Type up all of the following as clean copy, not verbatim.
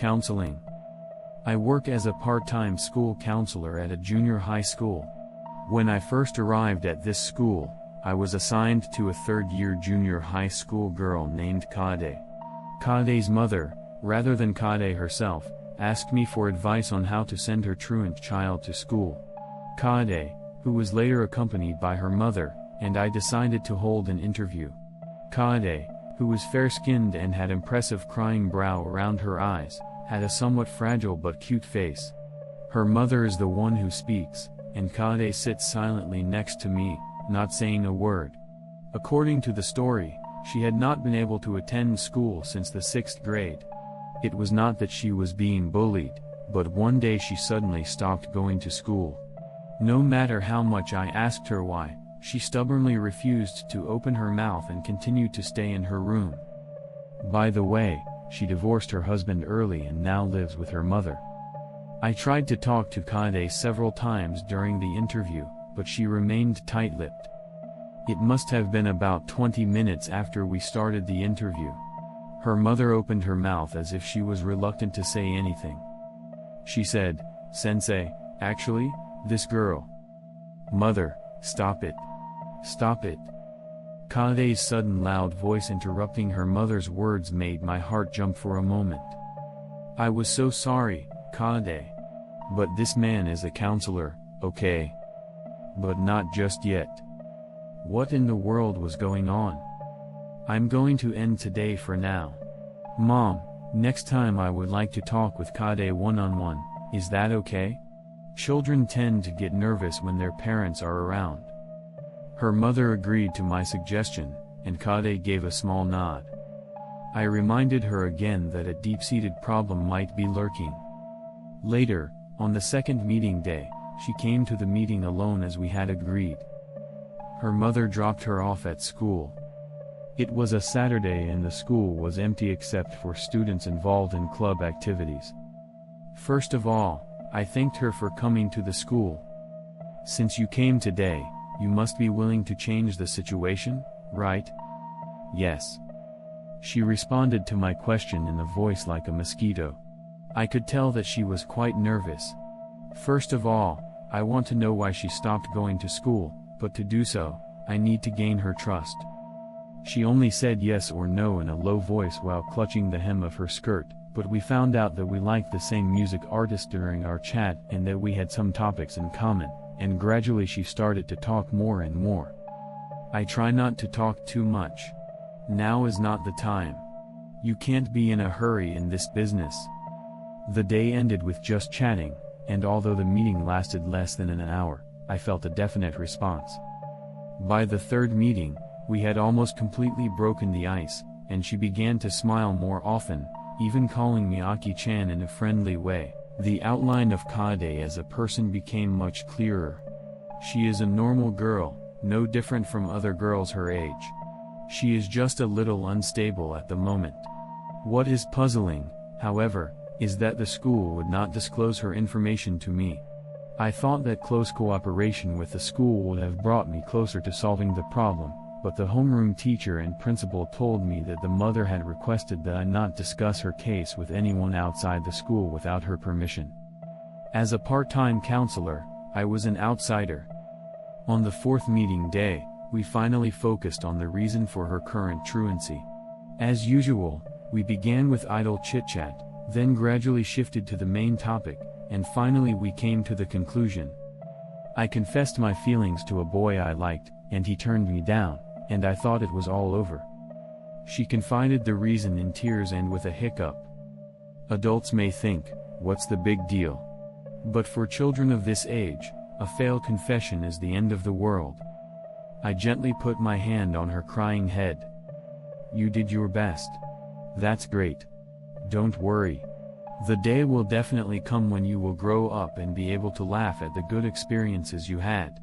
Counseling. I work as a part-time school counselor at a junior high school. When I first arrived at this school, I was assigned to a third-year junior high school girl named Kade. Kade's mother, rather than Kade herself, asked me for advice on how to send her truant child to school. Kade, who was later accompanied by her mother, and I decided to hold an interview. Kade, who was fair-skinned and had impressive crying brow around her eyes, had a somewhat fragile but cute face. Her mother is the one who speaks, and Kade sits silently next to me, not saying a word. According to the story, she had not been able to attend school since the 6th grade. It was not that she was being bullied, but one day she suddenly stopped going to school. No matter how much I asked her why, she stubbornly refused to open her mouth and continued to stay in her room. By the way, she divorced her husband early and now lives with her mother. I tried to talk to Kade several times during the interview, but she remained tight-lipped. It must have been about 20 minutes after we started the interview. Her mother opened her mouth as if she was reluctant to say anything. She said, "Sensei, actually, this girl." "Mother, stop it. Stop it." Kade's sudden loud voice interrupting her mother's words made my heart jump for a moment. "I was so sorry, Kade. But this man is a counselor, okay? But not just yet." What in the world was going on? "I'm going to end today for now. Mom, next time I would like to talk with Kade one-on-one, is that okay? Children tend to get nervous when their parents are around." Her mother agreed to my suggestion, and Kade gave a small nod. I reminded her again that a deep-seated problem might be lurking. Later, on the second meeting day, she came to the meeting alone as we had agreed. Her mother dropped her off at school. It was a Saturday and the school was empty except for students involved in club activities. First of all, I thanked her for coming to the school. "Since you came today, you must be willing to change the situation, right?" "Yes." She responded to my question in a voice like a mosquito. I could tell that she was quite nervous. First of all, I want to know why she stopped going to school, but to do so, I need to gain her trust. She only said yes or no in a low voice while clutching the hem of her skirt, but we found out that we liked the same music artist during our chat and that we had some topics in common, and gradually she started to talk more and more. I try not to talk too much. Now is not the time. You can't be in a hurry in this business. The day ended with just chatting, and although the meeting lasted less than an hour, I felt a definite response. By the third meeting, we had almost completely broken the ice, and she began to smile more often, even calling me Aki-chan in a friendly way. The outline of Kade as a person became much clearer. She is a normal girl, no different from other girls her age. She is just a little unstable at the moment. What is puzzling, however, is that the school would not disclose her information to me. I thought that close cooperation with the school would have brought me closer to solving the problem, but the homeroom teacher and principal told me that the mother had requested that I not discuss her case with anyone outside the school without her permission. As a part-time counselor, I was an outsider. On the fourth meeting day, we finally focused on the reason for her current truancy. As usual, we began with idle chit-chat, then gradually shifted to the main topic, and finally we came to the conclusion. I confessed my feelings to a boy I liked, and he turned me down, and I thought it was all over. She confided the reason in tears and with a hiccup. Adults may think, what's the big deal? But for children of this age, a failed confession is the end of the world. I gently put my hand on her crying head. You did your best. That's great. Don't worry. The day will definitely come when you will grow up and be able to laugh at the good experiences you had.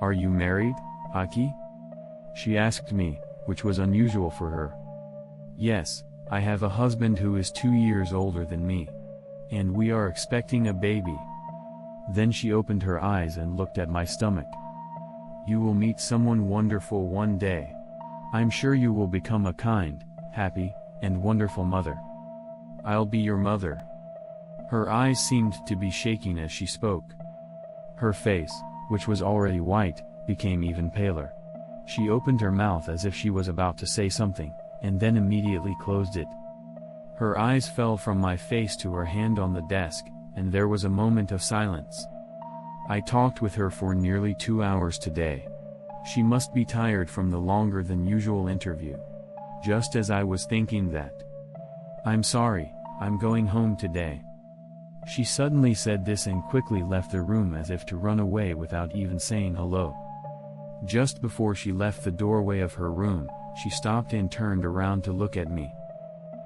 Are you married, Aki? She asked me, which was unusual for her. Yes, I have a husband who is 2 years older than me. And we are expecting a baby. Then she opened her eyes and looked at my stomach. You will meet someone wonderful one day. I'm sure you will become a kind, happy, and wonderful mother. I'll be your mother." Her eyes seemed to be shaking as she spoke. Her face, which was already white, became even paler. She opened her mouth as if she was about to say something, and then immediately closed it. Her eyes fell from my face to her hand on the desk, and there was a moment of silence. I talked with her for nearly 2 hours today. She must be tired from the longer than usual interview. Just as I was thinking that. "I'm sorry, I'm going home today." She suddenly said this and quickly left the room as if to run away without even saying hello. Just before she left the doorway of her room, she stopped and turned around to look at me.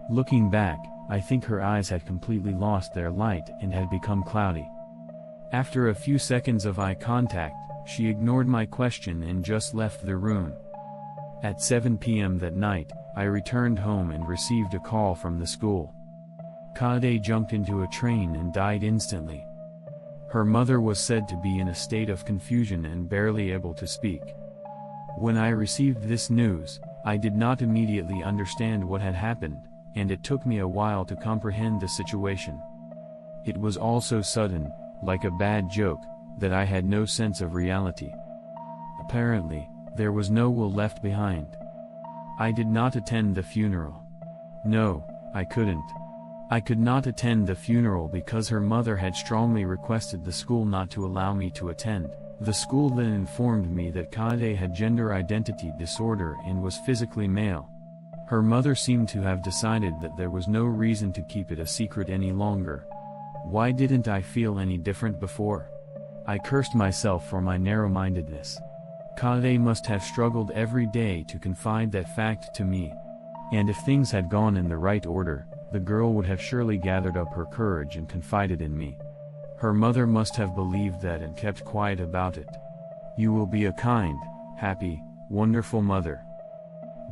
Looking back, I think her eyes had completely lost their light and had become cloudy. After a few seconds of eye contact, she ignored my question and just left the room. At 7 p.m. that night, I returned home and received a call from the school. Kade jumped into a train and died instantly. Her mother was said to be in a state of confusion and barely able to speak. When I received this news, I did not immediately understand what had happened, and it took me a while to comprehend the situation. It was all so sudden, like a bad joke, that I had no sense of reality. Apparently, there was no will left behind. I did not attend the funeral. No, I couldn't. I could not attend the funeral because her mother had strongly requested the school not to allow me to attend. The school then informed me that Kade had gender identity disorder and was physically male. Her mother seemed to have decided that there was no reason to keep it a secret any longer. Why didn't I feel any different before? I cursed myself for my narrow-mindedness. Kade must have struggled every day to confide that fact to me. And if things had gone in the right order, the girl would have surely gathered up her courage and confided in me. Her mother must have believed that and kept quiet about it. "You will be a kind, happy, wonderful mother."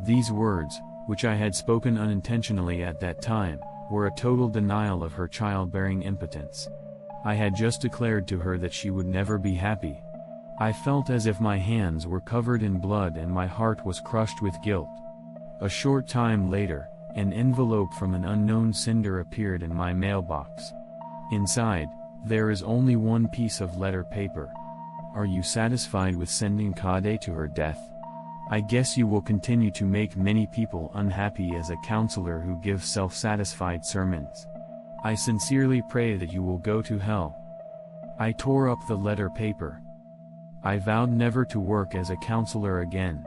These words, which I had spoken unintentionally at that time, were a total denial of her childbearing impotence. I had just declared to her that she would never be happy. I felt as if my hands were covered in blood and my heart was crushed with guilt. A short time later, an envelope from an unknown sender appeared in my mailbox. Inside, there is only one piece of letter paper. "Are you satisfied with sending Kade to her death? I guess you will continue to make many people unhappy as a counselor who gives self-satisfied sermons. I sincerely pray that you will go to hell." I tore up the letter paper. I vowed never to work as a counselor again.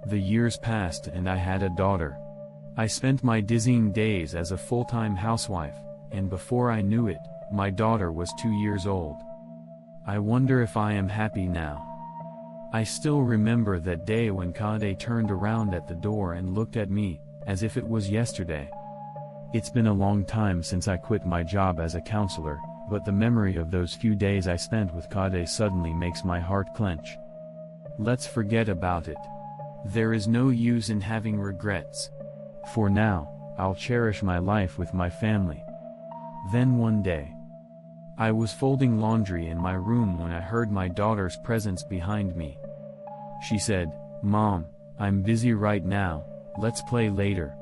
The years passed and I had a daughter. I spent my dizzying days as a full-time housewife, and before I knew it, my daughter was 2 years old. I wonder if I am happy now. I still remember that day when Kade turned around at the door and looked at me, as if it was yesterday. It's been a long time since I quit my job as a counselor, but the memory of those few days I spent with Kade suddenly makes my heart clench. Let's forget about it. There is no use in having regrets. For now, I'll cherish my life with my family. Then one day, I was folding laundry in my room when I heard my daughter's presence behind me. She said, "Mom, I'm busy right now, let's play later."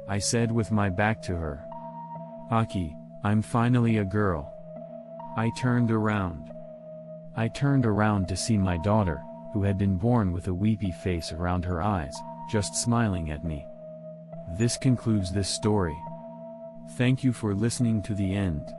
I said with my back to her, "Aki, I'm finally a girl." I turned around. To see my daughter, who had been born with a weepy face around her eyes, just smiling at me. This concludes this story. Thank you for listening to the end.